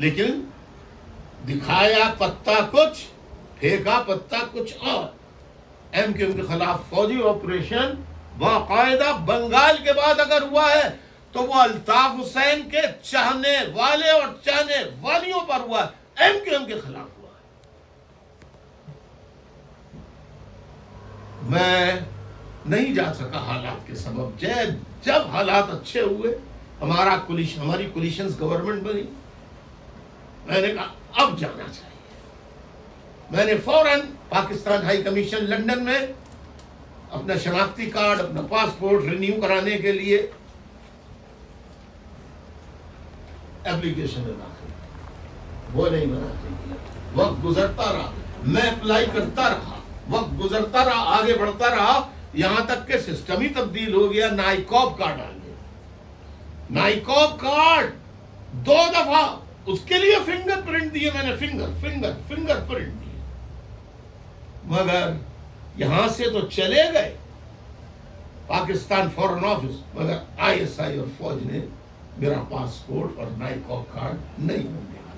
لیکن دکھایا پتا کچھ، پھینکا پتا کچھ اور. ایم کیو ایم کے خلاف فوجی آپریشن باقاعدہ بنگال کے بعد اگر ہوا ہے تو وہ الطاف حسین کے چاہنے والے اور چاہنے والیوں پر ہوا ہے، ایم کیو ایم کے خلاف ہوا ہے. میں نہیں جا سکا حالات کے سبب. جب حالات اچھے ہوئے، ہماری کولیشنز گورنمنٹ بنی، میں نے کہا اب جانا چاہیے. میں نے فوراً پاکستان ہائی کمیشن لنڈن میں اپنا شناختی کارڈ، اپنا پاسپورٹ رینیو کرانے کے لیے ایپلیکیشن میں داخل کیا. وہ نہیں بنا چاہیے. وقت گزرتا رہا، میں اپلائی کرتا رہا، وقت گزرتا رہا، آگے بڑھتا رہا، یہاں تک کہ سسٹم ہی تبدیل ہو گیا. نائکوب کارڈ آ گیا. نائکوب کارڈ 2 دفعہ اس کے لیے فنگر پرنٹ دیے میں نے، فنگر پرنٹ دیے، مگر یہاں سے تو چلے گئے پاکستان فورن آفس، مگر ISI اور فوج نے میرا پاسپورٹ اور نائکوب کارڈ نہیں بن دیا.